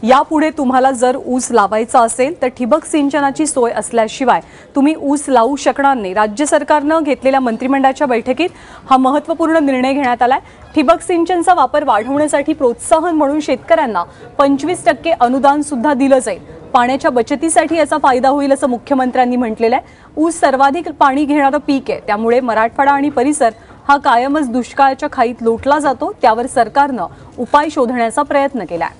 यापुढे तुम्हाला जर ऊस लावायचा असेल तर ठिबक सिंचनाची सोय असल्याशिवाय तुम्ही ऊस लावू शकणार नाही। राज्य सरकारने घेतलेल्या मंत्रिमंडळाच्या बैठकीत हा महत्त्वपूर्ण निर्णय घेण्यात आलाय। ठिबक सिंचनचा वापर वाढवण्यासाठी प्रोत्साहन म्हणून शेतकऱ्यांना 25% अनुदान सुद्धा दिलं जाईल। पाण्याच्या बचतीसाठी याचा फायदा होईल असं मुख्यमंत्र्यांनी म्हटलेलं आहे। ऊस सर्वाधिक पाणी घेणारं पीक आहे, त्यामुळे मराठवाडा आणि परिसर हा कायमच दुष्काळाच्या खाईत लोटला जातो। त्यावर सरकारने उपाय शोधण्याचा प्रयत्न केलाय।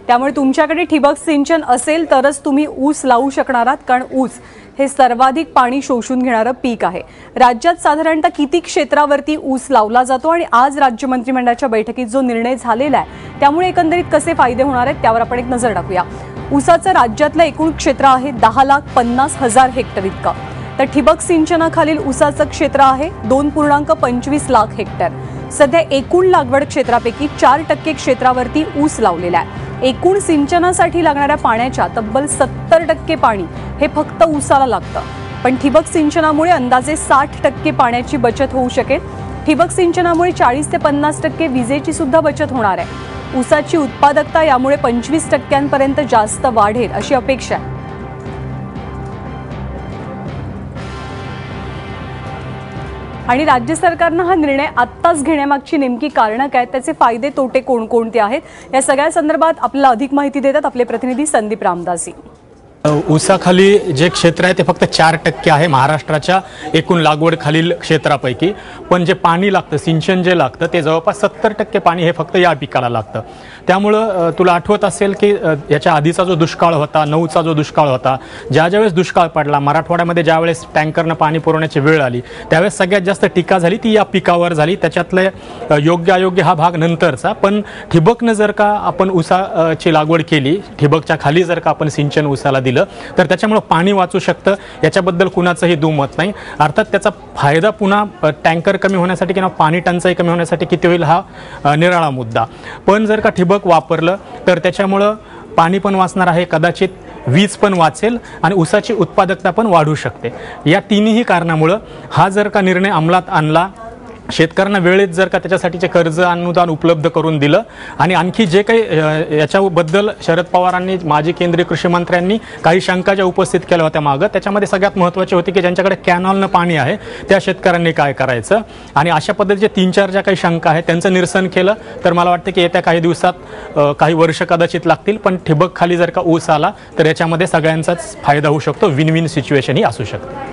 त्यामुळे तुमच्याकडे ठिबक सिंचन असेल तरच तुम्ही ऊस लावू शकणार आहात, कारण ऊस हे सर्वाधिक पाणी शोषून घेणारं पीक आहे। राज्यात साधारणतः किती क्षेत्रावरती ऊस लावला जातो आणि आज राज्य मंत्रिमंडळाच्या बैठकीत जो निर्णय झालेला आहे त्यामुळे एकंदरीत कसे फायदे होणार आहेत त्यावर आपण एक नजर टाकूया। ऊसाचं राज्यातलं एकूण क्षेत्र आहे 10,50,000 हेक्टर इतकं, तर ठिबक सिंचनाखालील ऊसाचं क्षेत्र आहे 2.25 लाख हेक्टर। सध्या एकूण लागवड क्षेत्रापैकी 4% क्षेत्रावरती ऊस लावलेला आहे। एकूण सिंचनासाठी लागणाऱ्या पाण्याच्या तब्बल 70% पाणी हे फक्त ऊसाला लागतं, पण ठिबक सिंचनामुळे अंदाजे 60% पाण्याची बचत होऊ शकेल। ठिबक सिंचनामुळे 40 ते 50% विजेची सुद्धा बचत होणार आहे। ऊसाची उत्पादकता यामुळे 25% जास्त वाढेल अशी अपेक्षा आहे। आणि राज्य सरकारने हा निर्णय आत्ताच घेण्यामागची नेमकी कारणं काय, त्याचे फायदे तोटे कोणकोणते आहेत, या सगळ्या संदर्भात आपल्याला अधिक माहिती देतात आपले प्रतिनिधी संदीप रामदासी। ऊसाखाली जे क्षेत्र आहे ते फक्त 4% आहे महाराष्ट्राच्या एकूण लागवड खालील क्षेत्रापैकी, पण जे पाणी लागतं, सिंचन जे लागतं ते जवळपास 70% पाणी हे फक्त या पिकाला लागतं। त्यामुळं तुला आठवत असेल की याच्या आधीचा जो दुष्काळ होता, 9चा जो दुष्काळ होता, ज्यावेळेस दुष्काळ पडला मराठवाड्यामध्ये, ज्यावेळेस टँकरनं पाणी पुरवण्याची वेळ आली त्यावेळेस सगळ्यात जास्त टीका झाली ती या पिकावर झाली। त्याच्यातले योग्य अयोग्य हा भाग नंतरचा, पण ठिबकनं जर का आपण ऊसाची लागवड केली, ठिबकच्या खाली जर का आपण सिंचन ऊसाला दिलं तर त्याच्यामुळे पाणी वाचू शकतं, याच्याबद्दल कुणाचंही दुमत नाही। अर्थात त्याचा फायदा पुन्हा टँकर कमी होण्यासाठी किंवा पाणी टंचाई कमी होण्यासाठी किती होईल हा निराळा मुद्दा, पण जर का ठिबक वापरलं तर त्याच्यामुळं पाणी पण वाचणार आहे, कदाचित वीज पण वाचेल आणि ऊसाची उत्पादकता पण वाढू शकते। या तिन्ही कारणामुळं हा जर का निर्णय अंमलात आणला, शेतकऱ्यांना वेळेत जर का त्याच्यासाठीचे कर्ज अनुदान उपलब्ध करून दिलं आणि आणखी जे काही याच्याबद्दल शरद पवारांनी, माजी केंद्रीय कृषी मंत्र्यांनी काही शंका ज्या उपस्थित केल्या होत्या मागं, त्याच्यामध्ये सगळ्यात महत्त्वाची होती की ज्यांच्याकडे कॅनॉलनं पाणी आहे त्या शेतकऱ्यांनी काय करायचं, आणि अशा पद्धतीचे 3-4 ज्या काही शंका आहेत त्यांचं निरसन केलं तर मला वाटतं की येत्या काही दिवसात, काही वर्ष कदाचित लागतील, पण ठिबक खाली जर का ऊस आला तर याच्यामध्ये सगळ्यांचाच फायदा होऊ शकतो, विन विन सिच्युएशन ही असू शकते।